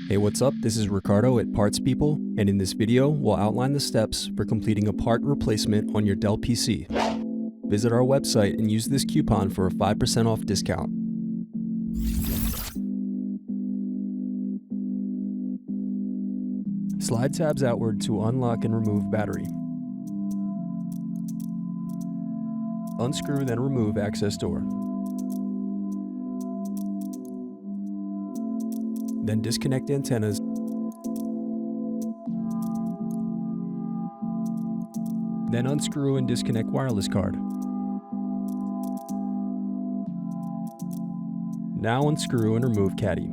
Hey, what's up? This is Ricardo at Parts People, and in this video, we'll outline the steps for completing a part replacement on your Dell PC. Visit our website and use this coupon for a 5% off discount. Slide tabs outward to unlock and remove battery. Unscrew, then remove access door. Then disconnect antennas. Then unscrew and disconnect wireless card. Now unscrew and remove caddy.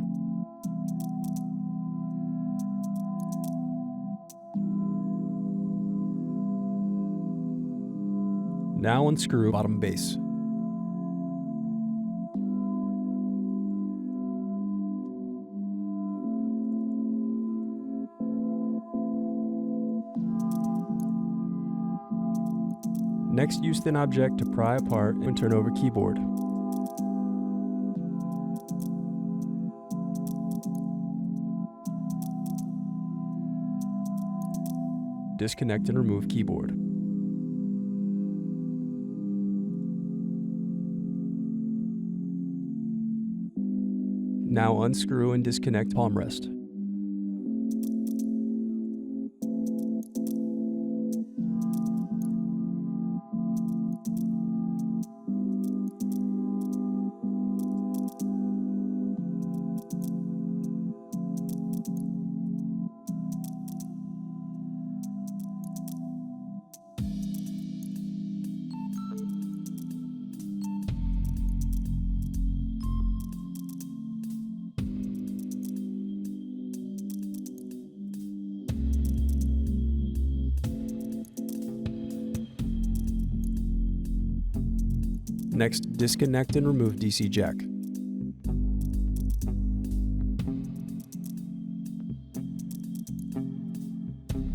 Now unscrew bottom base. Next, use thin object to pry apart and turn over keyboard. Disconnect and remove keyboard. Now unscrew and disconnect palmrest. Next, disconnect and remove DC jack.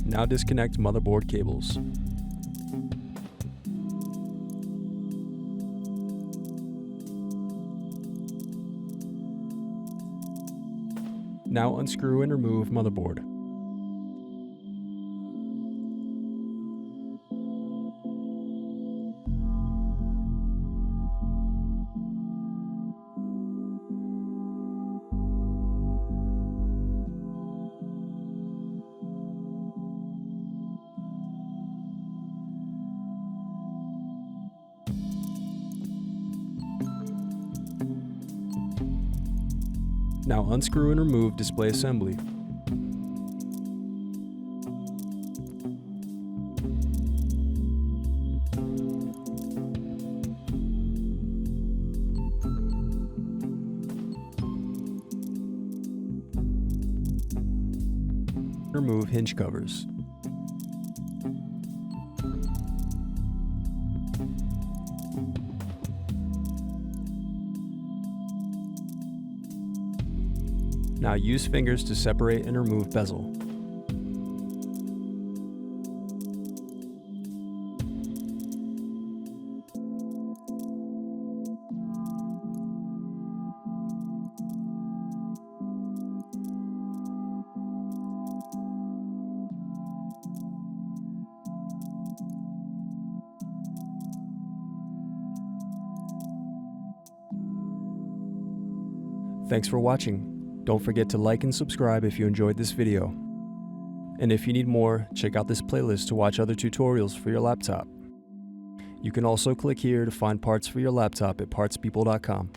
Now disconnect motherboard cables. Now unscrew and remove motherboard. Now unscrew and remove display assembly. Remove hinge covers. Now use fingers to separate and remove bezel. Thanks for watching. Don't forget to like and subscribe if you enjoyed this video. And if you need more, check out this playlist to watch other tutorials for your laptop. You can also click here to find parts for your laptop at partspeople.com.